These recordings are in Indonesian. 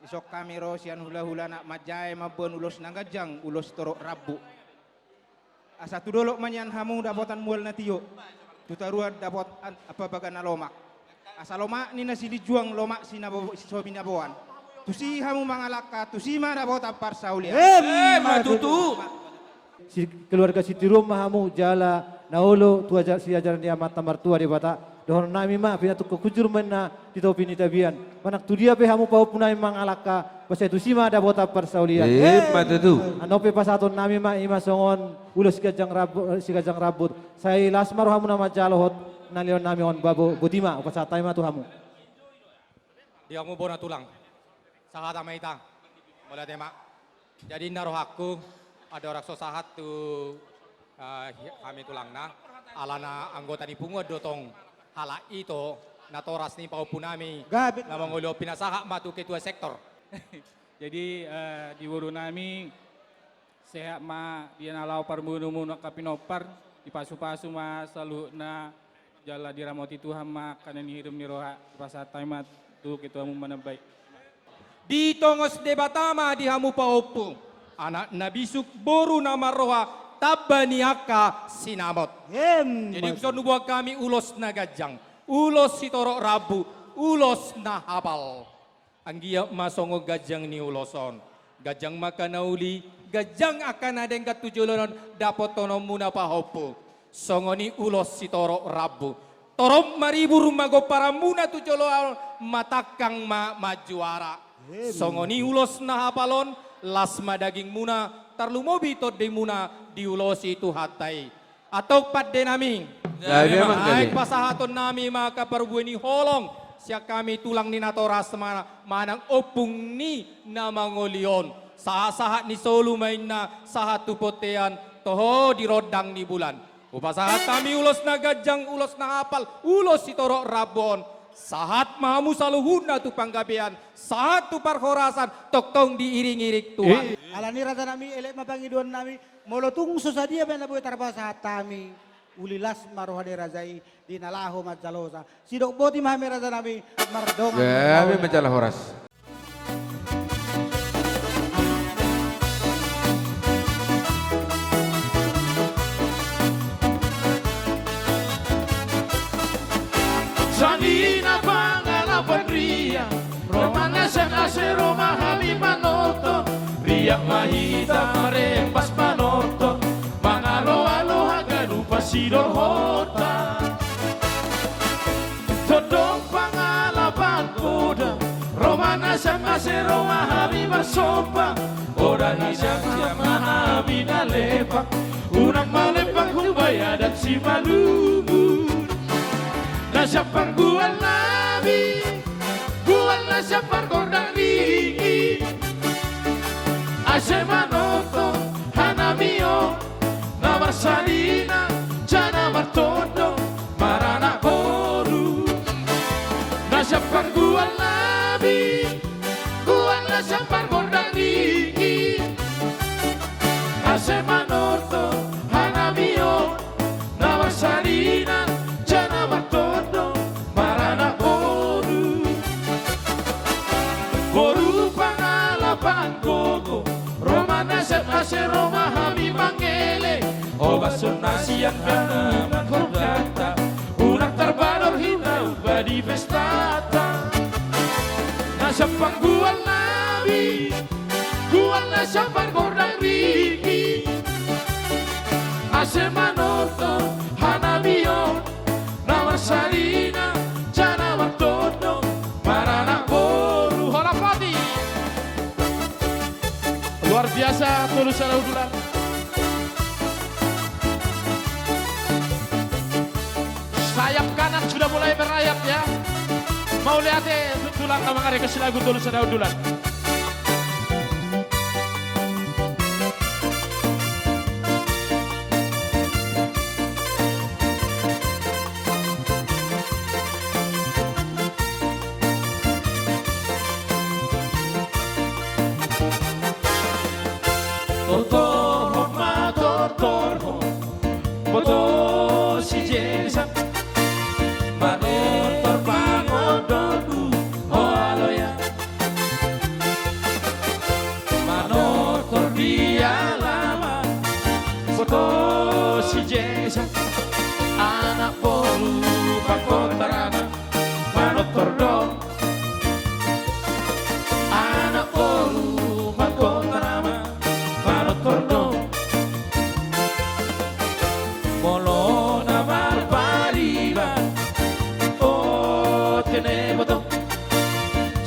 Isok kami rosian hula-hula nak majai mabon ulos nagajang ulos torok rabu. Asa tu dolok manyan hamu dapotan mual na tiyo. Tutaruan dapot apa baga na lomak. Asa lomak ni nasi dijuang lomak sobi nabawan. Tusi hamu mangalaka tusi ma dapot apar saulia. Matutu. Si keluarga Siti Rumah hamu jala naulo tua si ajaran dia mata martua di bata. Dohon nami ma pina tu kujur mena di topi ni tabian. Manak tu dia pe hamu pau punai mangalaka. Pasai tu sima ada bota persaulian. Matutu. Anope pasaton nami ma ima songon ulo si kajang rabut. Saya lasmar hamu nama jalohot nalion nami on babu butima pasatai ma tu hamu. Dia mau bona tulang. Sahat ama itang. Mula tema. Jadi naruh aku ada orang sosahat tu kami tulang na. Alana anggota di pungut dotong hala itu natoras ni paupun nami. Na mangulo pinasahak matu ketua sektor. Jadi di wuru nami sehat ma dia nalau parmunu kapinopar di pasu-pasu ma selalu na jala diramoti Tuhan ma kanan hirum ni roha pasatai ma tu ketua mu mana baik. Di tongos debatama di hamu paupu. Anak nabisuk boru nama roha tabaniaka sinamot. Jadi kuson nubuah kami ulos nagajang, ulos sitorok rabu, ulos na hapal. Anggia masongo gajang ni uloson, gajang makanauli, gajang akan ada yang katujulon dapat tonom muna pahopo. Songo ni ulos sitorok rabu. Torom maribu rumago para muna tujulon matakang majuara. Songo ni ulos na hapalon, lasma daging muna, tarlumobi to de muna diulosi itu hatai. Atau padde nami. Ay pasahaton nami maka perbueni holong. Siya kami tulang ni natoras manang opung ni namangolion. Sahat ni solu main na sahat tupotean toho di rodang ni bulan. Upasahat kami ulos na gajang, ulos na hapal, ulos si torok rabon. Sahat mahamu saluhuna tu panggabean, sahat tu parhorasan, toktong diiring-iring Tuhan. Alani rata nami elek mapangiduan nami, molotung susadia ben nabuy tarbasahat kami. Ulilas marohade razai di nalaho majalosa. Sidok boti mahami rata nami mardongan. Gabi majalah horas. Sanina pangalapan ria, romana senase Roma hami manoto, riak mahita marempas manoto, mangalo-aloha ganupa sidor hota. Todong pangalapan kuda, romana senase Roma hami masopa, orang isang siapa hami nalepak, unang malepak hubaya dan si malugu. Nasa pangguan nabi, guan nasa pangkordang ringi. Ase manoto, hanamio, namasalina, jana martondo, marana koru. Nasa pangguan nabi, guan nasa pangkordang ringi. Ase manoto, hanamio, namasalina, jana martondo, marana koru. Koru pangalapan koko, romana ase Roma hami mangele. Obason nasian kana mankordata, unak terbalor hindau badi festata. Nasa pangguan nabi, guan nasa pangkordang ringi. Ase manoto, hanamio, namasalina, jana martondo, marana koru. Holapati. Luar biasa tulus udulan. Sayap kanan sudah mulai merayap ya. Mau lihat tulang kamangare ke lagu tulus udulan. Tortorho ma tortorho, moto si jesa, manor torpangodonu, oh aloya.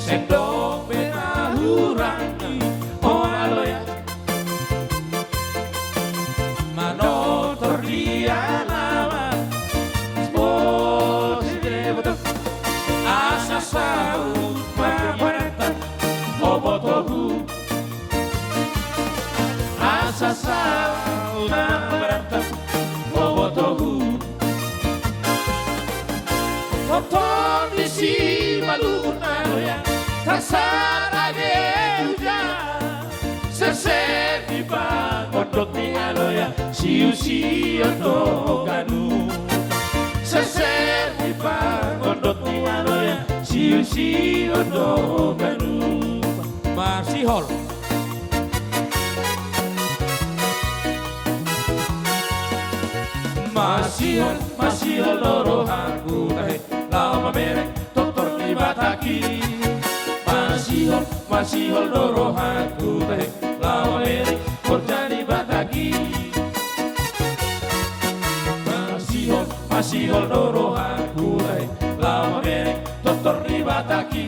sendok benahurangi ora loya manotor dia lama betul asa saut mabaratan obotohu asa saut mabaratan obotohu Toton di si maluna ya tasarage uja sesedi pangondot ni aloya siu-siu no kanu sesedi pangondot ni aloya siu-siu no kanu Masihol Masihol lorohanku tahe lama merek totor di bataki Masihol lorohanku tahe lama merek korja di bataki Masihol lorohanku tahe lama merek totor di bataki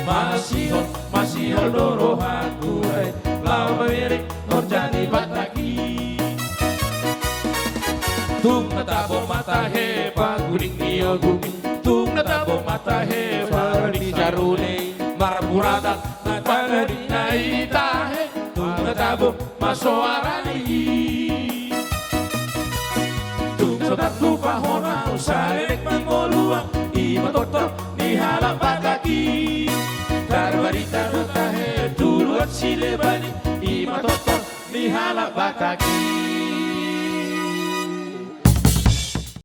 Masihol lorohanku tahe lama merek korja di bataki Tung natabo mata he paguring iyo gumi Tung natabo mata he paguring jarune Marapurata natagari na itahe Tung natabo masoarani Tung sotatu pahona usarek mangoluang Ima totor ni halang bataki Tarbarita natahe tuluan silebani Ima totor ni halang bataki